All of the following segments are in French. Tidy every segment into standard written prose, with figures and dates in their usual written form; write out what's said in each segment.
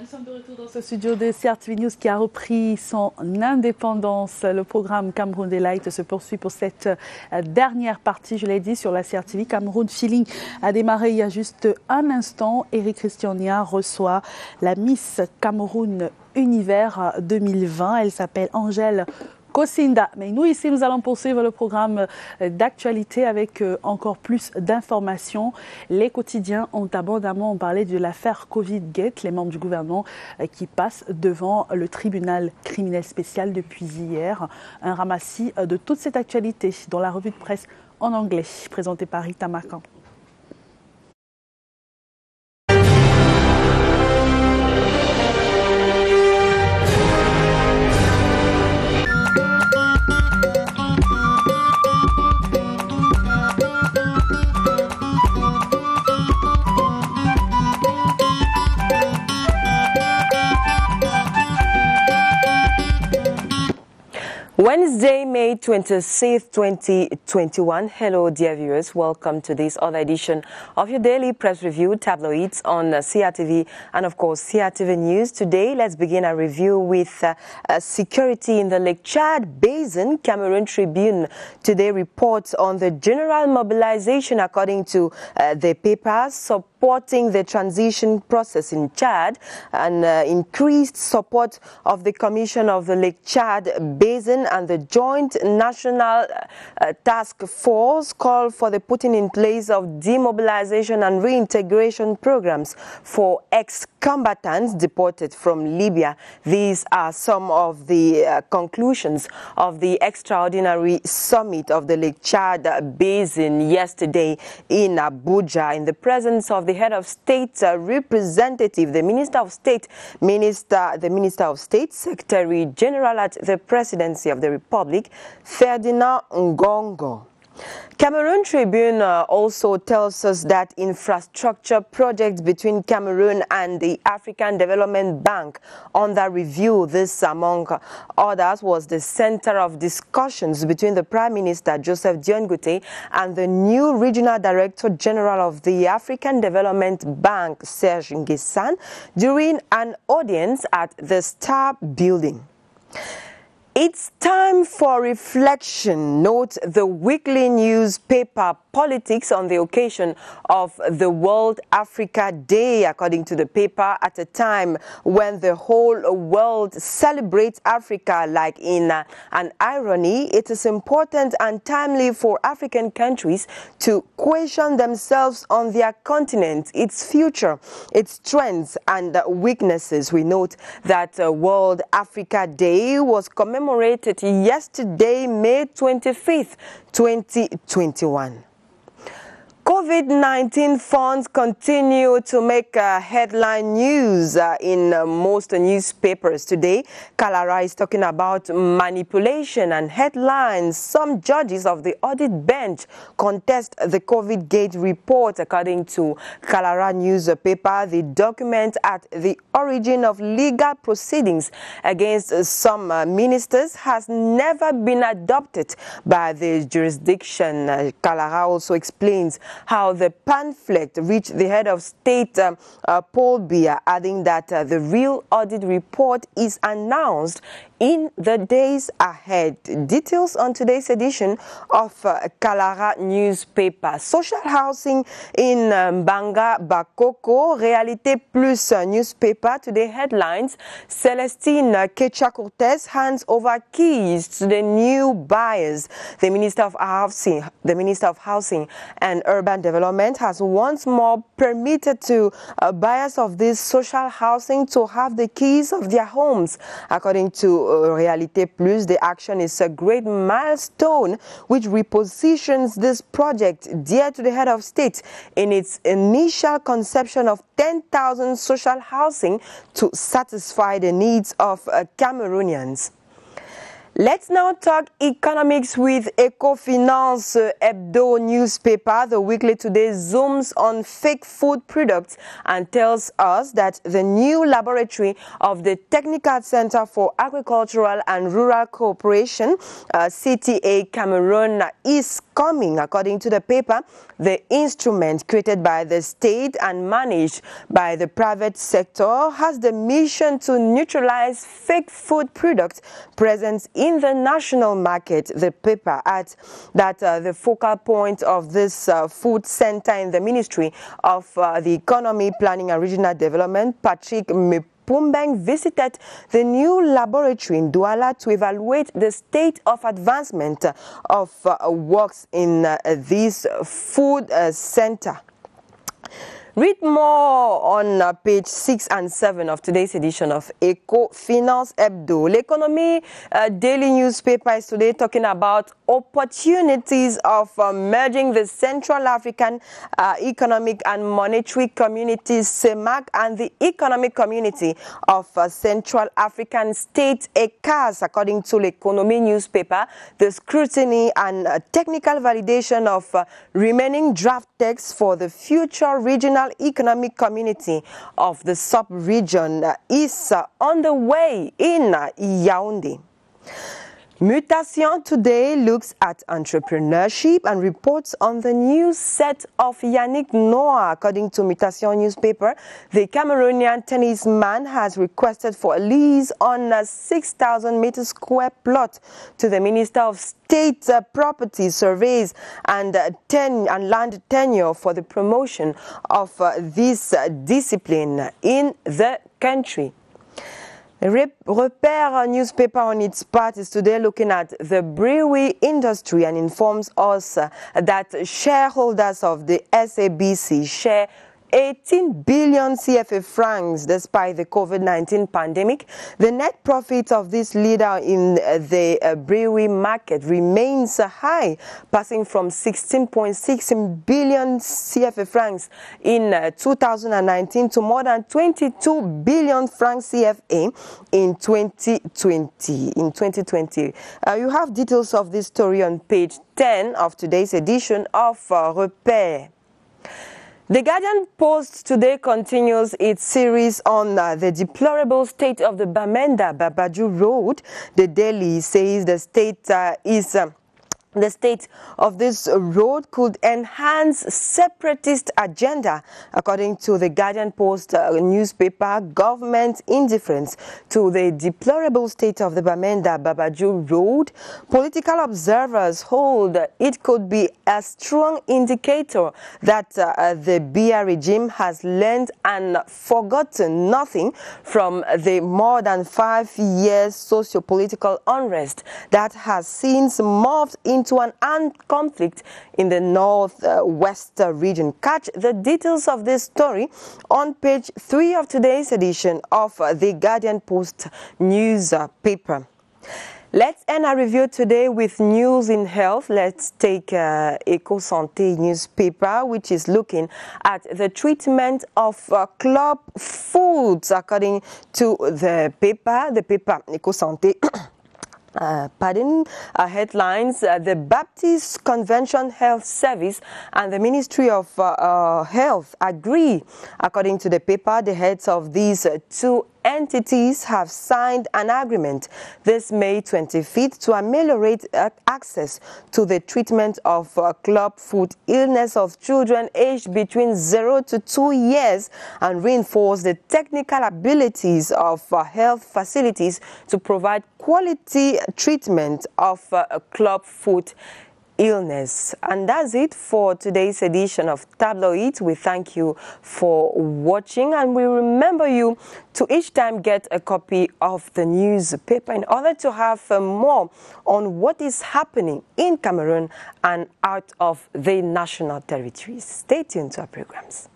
sommes de retour dans ce studio de CRTV News qui a repris son indépendance. Le programme Cameroun Delight se poursuit pour cette dernière partie, je l'ai dit, sur la CRTV. Cameroun Feeling a démarré il y a juste un instant. Eric Christiania reçoit la Miss Cameroun Univers 2020. Elle s'appelle Angèle Kosinda. Mais nous, ici, nous allons poursuivre le programme d'actualité avec encore plus d'informations. Les quotidiens ont abondamment parlé de l'affaire Covid-Gate, les membres du gouvernement qui passent devant le tribunal criminel spécial depuis hier. Un ramassis de toute cette actualité dans la revue de presse en anglais, présentée par Rita Macan. Wednesday, May 26th, 2021. Hello, dear viewers. Welcome to this other edition of your daily press review tabloids on CRTV and, of course, CRTV News. Today, let's begin our review with security in the Lake Chad Basin. Cameroon Tribune today reports on the general mobilization, according to the papers, supporting the transition process in Chad and increased support of the Commission of the Lake Chad Basin and the Joint National Task Force call for the putting in place of demobilization and reintegration programs for ex-combatants deported from Libya. These are some of the conclusions of the extraordinary summit of the Lake Chad Basin yesterday in Abuja in the presence of the head of state representative, the Minister of State, Secretary General at the Presidency of the Republic, Ferdinand Ngongo. Cameroon Tribune also tells us that infrastructure projects between Cameroon and the African Development Bank under review. This, among others, was the center of discussions between the Prime Minister, Joseph Dion Ngute, and the new Regional Director General of the African Development Bank, Serge Nguessan, during an audience at the Star Building. It's time for reflection. Note the weekly newspaper Politics on the occasion of the World Africa Day, according to the paper, at a time when the whole world celebrates Africa like in an irony. It is important and timely for African countries to question themselves on their continent, its future, its strengths and weaknesses. We note that World Africa Day was commemorated yesterday, May 25th, 2021. COVID-19 funds continue to make headline news in most newspapers today. Kalara is talking about manipulation and headlines. Some judges of the audit bench contest the COVID-Gate report. According to Kalara newspaper, the document at the origin of legal proceedings against some ministers has never been adopted by the jurisdiction. Kalara also explains how the pamphlet reached the head of state, Paul Biya, adding that the real audit report is announced in the days ahead. Details on today's edition of Kalara newspaper. Social housing in Banga Bakoko. Réalité Plus newspaper. Today headlines: Celestine Kecha-Cortez hands over keys to the new buyers. The Minister of Housing and Urban Development has once more permitted to buyers of this social housing to have the keys of their homes. According to Réalité Plus, the action is a great milestone which repositions this project dear to the head of state in its initial conception of 10,000 social housing to satisfy the needs of Cameroonians. Let's now talk economics with Ecofinance Hebdo newspaper. The weekly today zooms on fake food products and tells us that the new laboratory of the Technical Center for Agricultural and Rural Cooperation, CTA Cameroon, is coming. According to the paper, the instrument created by the state and managed by the private sector has the mission to neutralize fake food products present in the national market. The paper adds that the focal point of this food center in the Ministry of the Economy, Planning and Regional Development, Patrick Pumbeng, visited the new laboratory in Douala to evaluate the state of advancement of works in this food center. Read more on page 6 and 7 of today's edition of Eco Finance Hebdo. L'Economie daily newspaper is today talking about opportunities of merging the Central African Economic and Monetary Communities, CEMAC, and the Economic Community of Central African States, ECAS. According to L'Economie newspaper, the scrutiny and technical validation of remaining draft texts for the future regional economic community of the sub-region is on the way in Yaoundé. Mutation today looks at entrepreneurship and reports on the new set of Yannick Noah. According to Mutation newspaper, the Cameroonian tennisman has requested for a lease on a 6,000 meter square plot to the Minister of State Property Surveys and Land Tenure for the promotion of this discipline in the country. Repère newspaper on its part is today looking at the brewery industry and informs us that shareholders of the SABC share 18 billion CFA francs despite the COVID-19 pandemic. The net profit of this leader in the brewery market remains high, passing from 16.6 billion CFA francs in 2019 to more than 22 billion francs CFA in 2020. You have details of this story on page 10 of today's edition of Repère. The Guardian Post today continues its series on the deplorable state of the Bamenda Babaju Road. The Daily says the state of this road could enhance separatist agenda. According to the Guardian Post newspaper, government indifference to the deplorable state of the Bamenda Babaju Road, political observers hold it could be a strong indicator that the Biya regime has learned and forgotten nothing from the more than 5 years socio-political unrest that has since morphed into an armed conflict in the northwest region. Catch the details of this story on page 3 of today's edition of the Guardian Post newspaper. Let's end our review today with news in health. Let's take Eco Santé newspaper, which is looking at the treatment of club foods. According to the paper Eco Santé. Headlines, the Baptist Convention Health Service and the Ministry of Health agree. According to the paper, the heads of these two entities have signed an agreement this May 25th to ameliorate access to the treatment of club foot illness of children aged between 0 to 2 years and reinforce the technical abilities of health facilities to provide quality treatment of club foot illness. And that's it for today's edition of Tabloid. We thank you for watching, and we remember you to each time get a copy of the newspaper in order to have more on what is happening in Cameroon and out of the national territories. Stay tuned to our programs.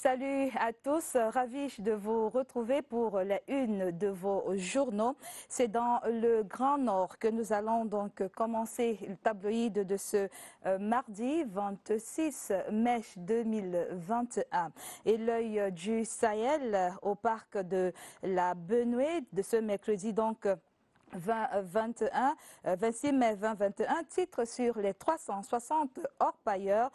Salut à tous, ravi de vous retrouver pour la une de vos journaux. C'est dans le Grand Nord que nous allons donc commencer le tabloïd de ce mardi 26 mai 2021. Et l'œil du Sahel au parc de la Benoué de ce mercredi donc 26 mai 2021, titre sur les 360 orpailleurs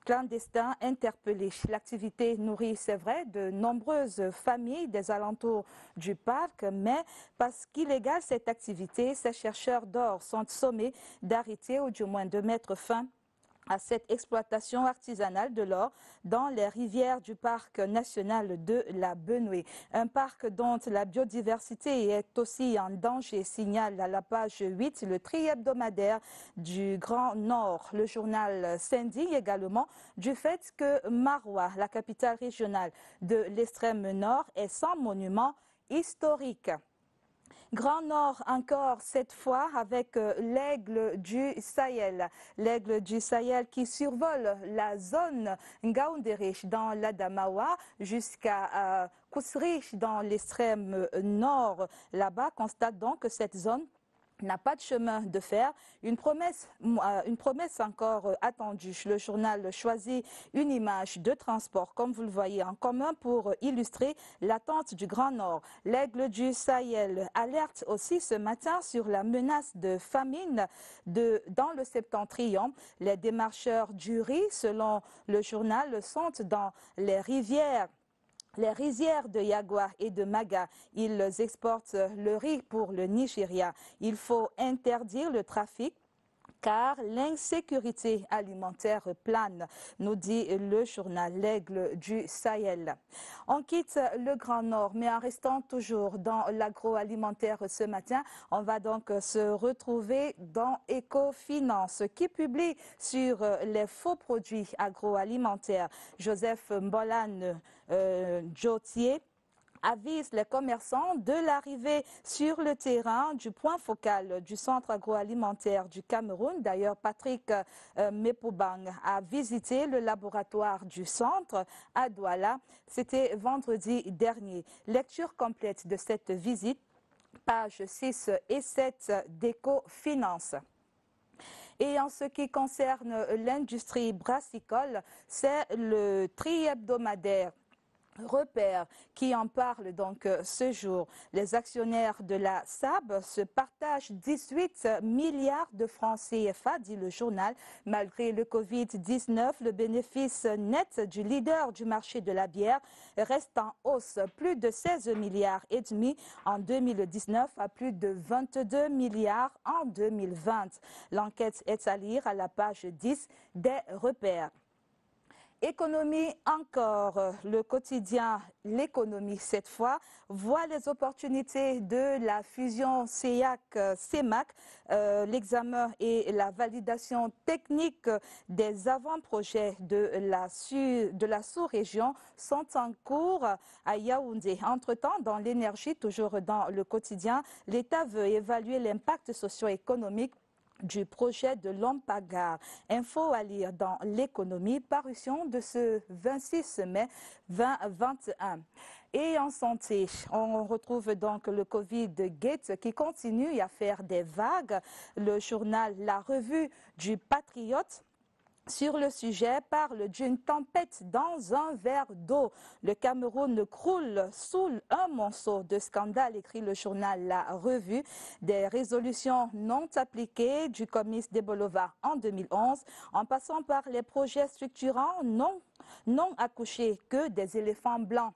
clandestins interpellés. L'activité nourrit, c'est vrai, de nombreuses familles des alentours du parc, mais parce qu'illégale cette activité, ces chercheurs d'or sont sommés d'arrêter ou du moins de mettre fin à cette exploitation artisanale de l'or dans les rivières du parc national de la Benoué. Un parc dont la biodiversité est aussi en danger, signale à la page 8 le tri-hebdomadaire du Grand Nord. Le journal s'indigne également du fait que Maroua, la capitale régionale de l'extrême nord, est sans monument historique. Grand Nord encore cette fois avec l'aigle du Sahel. L'aigle du Sahel qui survole la zone Ngaoundérich dans l'Adamawa jusqu'à Kousrich dans l'extrême nord. Là-bas, constate donc que cette zone n'a pas de chemin de fer, une promesse encore attendue. Le journal choisit une image de transport, comme vous le voyez, en commun pour illustrer l'attente du Grand Nord. L'aigle du Sahel alerte aussi ce matin sur la menace de famine dans le septentrion. Les démarcheurs du riz, selon le journal, sont dans les rizières de Yagua et de Maga. Ils exportent le riz pour le Nigeria. Il faut interdire le trafic car l'insécurité alimentaire plane, nous dit le journal L'Aigle du Sahel. On quitte le Grand Nord, mais en restant toujours dans l'agroalimentaire ce matin, on va donc se retrouver dans Ecofinance qui publie sur les faux produits agroalimentaires. Joseph Mbolane Jotier avise les commerçants de l'arrivée sur le terrain du point focal du centre agroalimentaire du Cameroun. D'ailleurs, Patrick Mepobang a visité le laboratoire du centre à Douala. C'était vendredi dernier. Lecture complète de cette visite, pages 6 et 7 d'Ecofinance. Et en ce qui concerne l'industrie brassicole, c'est le tri-hebdomadaire Repère qui en parle donc ce jour. Les actionnaires de la SAB se partagent 18 milliards de francs CFA, dit le journal. Malgré le Covid-19, le bénéfice net du leader du marché de la bière reste en hausse, plus de 16 milliards et demi en 2019 à plus de 22 milliards en 2020. L'enquête est à lire à la page 10 des Repères. Économie encore, le quotidien L'économie cette fois voit les opportunités de la fusion CEAC-CEMAC, l'examen et la validation technique des avant-projets de la sous-région sont en cours à Yaoundé. Entre-temps, dans l'énergie, toujours dans le quotidien, l'État veut évaluer l'impact socio-économique du projet de Lompagar. Info à lire dans l'économie, parution de ce 26 mai 2021. Et en santé, on retrouve donc le Covid-Gate qui continue à faire des vagues. Le journal La Revue du Patriote sur le sujet parle d'une tempête dans un verre d'eau. Le Cameroun croule sous un monceau de scandale, écrit le journal La Revue. Des résolutions non appliquées du comice d'Ebolova en 2011, en passant par les projets structurants non accouchés que des éléphants blancs,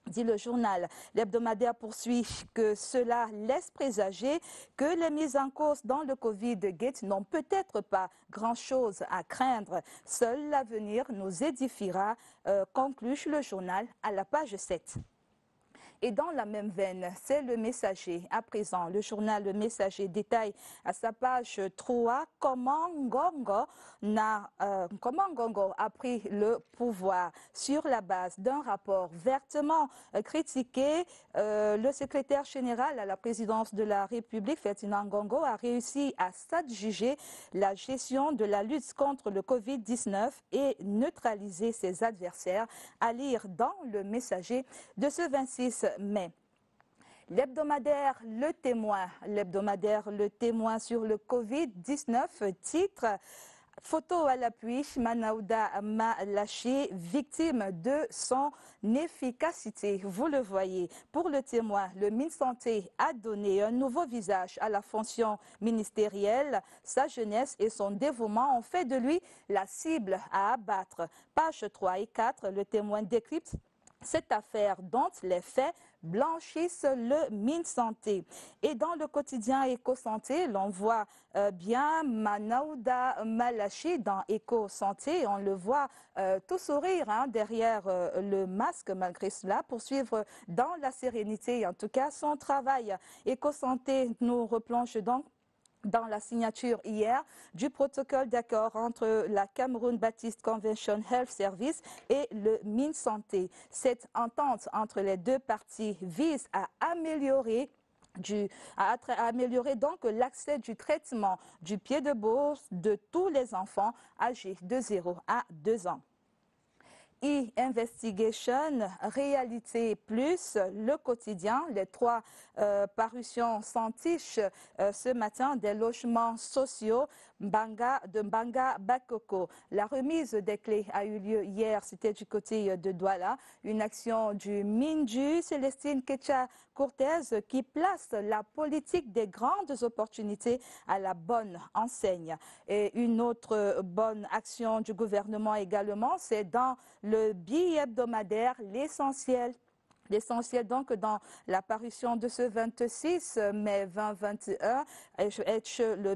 dit le journal. L'hebdomadaire poursuit que cela laisse présager que les mises en cause dans le Covid-Gate n'ont peut-être pas grand-chose à craindre. Seul l'avenir nous édifiera, conclut le journal à la page 7. Et dans la même veine, c'est le Messager. À présent, le journal Le Messager détaille à sa page 3 comment Ngongo a pris le pouvoir. Sur la base d'un rapport vertement critiqué, le secrétaire général à la présidence de la République, Ferdinand Ngongo, a réussi à s'adjuger la gestion de la lutte contre le Covid-19 et neutraliser ses adversaires, à lire dans Le Messager de ce 26 mai. L'hebdomadaire Le Témoin sur le Covid-19 titre photo à l'appui, Manaouda Malachi, victime de son efficacité. Vous le voyez, pour Le Témoin, le MinSanté a donné un nouveau visage à la fonction ministérielle. Sa jeunesse et son dévouement ont fait de lui la cible à abattre. Pages 3 et 4, Le Témoin décrypte cette affaire dont les faits blanchissent le MinSanté. Et dans le quotidien Éco-Santé, l'on voit bien Manaouda Malachi dans Éco-Santé. On le voit tout sourire derrière le masque malgré cela, poursuivre dans la sérénité, en tout cas son travail. Éco-Santé nous replonge donc dans la signature hier du protocole d'accord entre la Cameroun Baptist Convention Health Service et le MinSanté. Cette entente entre les deux parties vise à améliorer donc l'accès du traitement du pied de bourse de tous les enfants âgés de 0 à 2 ans. E-Investigation, Réalité Plus, Le Quotidien, les 3 parutions s'entichent ce matin des logements sociaux de Mbanga Bakoko. La remise des clés a eu lieu hier, c'était du côté de Douala, une action du Minju, Célestine Ketcha-Cortez, qui place la politique des grandes opportunités à la bonne enseigne. Et une autre bonne action du gouvernement également, c'est dans le bi-hebdomadaire, l'essentiel. L'essentiel donc dans la parution de ce 26 mai 2021, le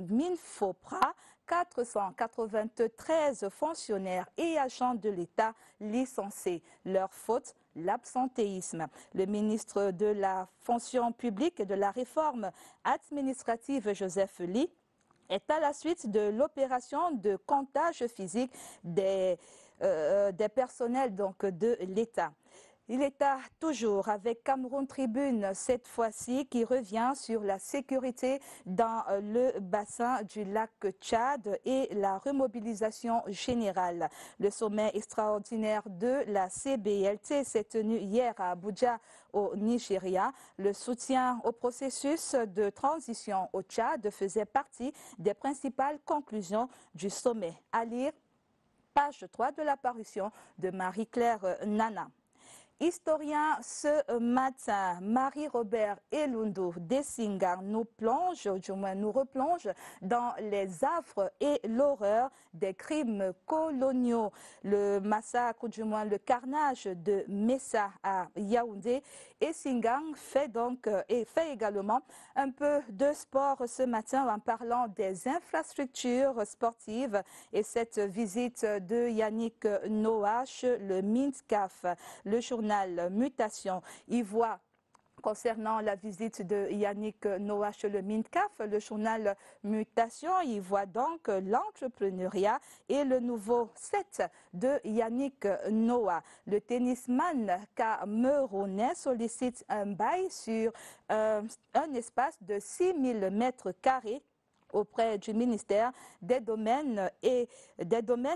Minfopra, 493 fonctionnaires et agents de l'État licenciés. Leur faute, l'absentéisme. Le ministre de la fonction publique et de la réforme administrative, Joseph Ly, est à la suite de l'opération de comptage physique des personnels donc de l'État. Il est toujours avec Cameroun Tribune, cette fois-ci, qui revient sur la sécurité dans le bassin du lac Tchad et la remobilisation générale. Le sommet extraordinaire de la CBLT s'est tenu hier à Abuja, au Nigeria. Le soutien au processus de transition au Tchad faisait partie des principales conclusions du sommet. À lire, page 3 de la parution de Marie-Claire Nana. Historien ce matin, Marie-Robert Elundu Desinga nous replonge dans les affres et l'horreur des crimes coloniaux. Le massacre, ou du moins le carnage de Messa à Yaoundé. Esingang fait également un peu de sport ce matin en parlant des infrastructures sportives et cette visite de Yannick Noache, le MINTCAF, le journal Mutation. Il voit concernant la visite de Yannick Noache, le MINTCAF, le journal Mutation, il voit donc l'entrepreneuriat et le nouveau set de Yannick Noah. Le tennisman camerounais sollicite un bail sur un espace de 6000 mètres carrés auprès du ministère des domaines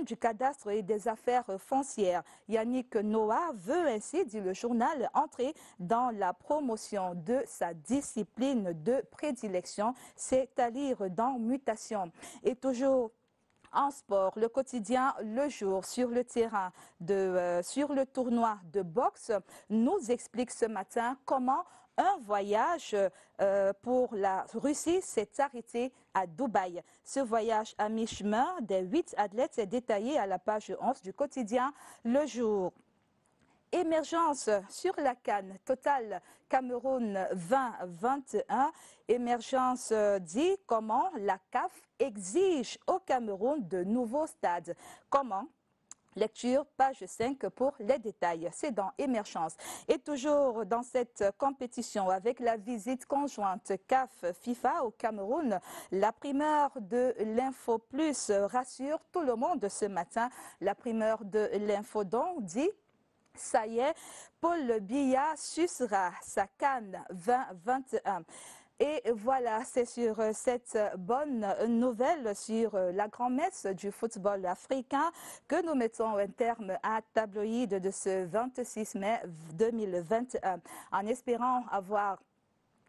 du cadastre et des affaires foncières. Yannick Noah veut ainsi, dit le journal, entrer dans la promotion de sa discipline de prédilection, c'est à lire dans Mutation. Et toujours en sport, le quotidien Le Jour sur le terrain sur le tournoi de boxe nous explique ce matin comment un voyage pour la Russie s'est arrêté à Dubaï. Ce voyage à mi-chemin des 8 athlètes est détaillé à la page 11 du quotidien Le Jour. Émergence sur la CAN Total Cameroun 2021. Émergence dit comment la CAF exige au Cameroun de nouveaux stades. Comment? Lecture, page 5 pour les détails. C'est dans Émergence. Et toujours dans cette compétition avec la visite conjointe CAF-FIFA au Cameroun, la primeur de l'Info Plus rassure tout le monde ce matin. La primeur de l'Info Don dit: ça y est, Paul Biya sucera sa CAN 2021. Et voilà, c'est sur cette bonne nouvelle sur la grand-messe du football africain que nous mettons un terme à Tabloïd de ce 26 mai 2021. En espérant avoir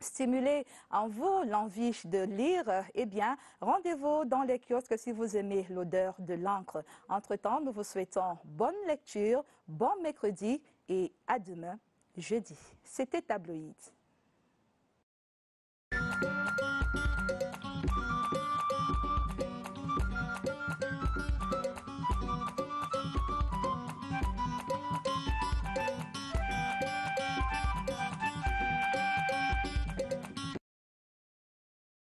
stimulé en vous l'envie de lire, eh bien, rendez-vous dans les kiosques si vous aimez l'odeur de l'encre. Entre-temps, nous vous souhaitons bonne lecture, bon mercredi et à demain, jeudi. C'était Tabloïd.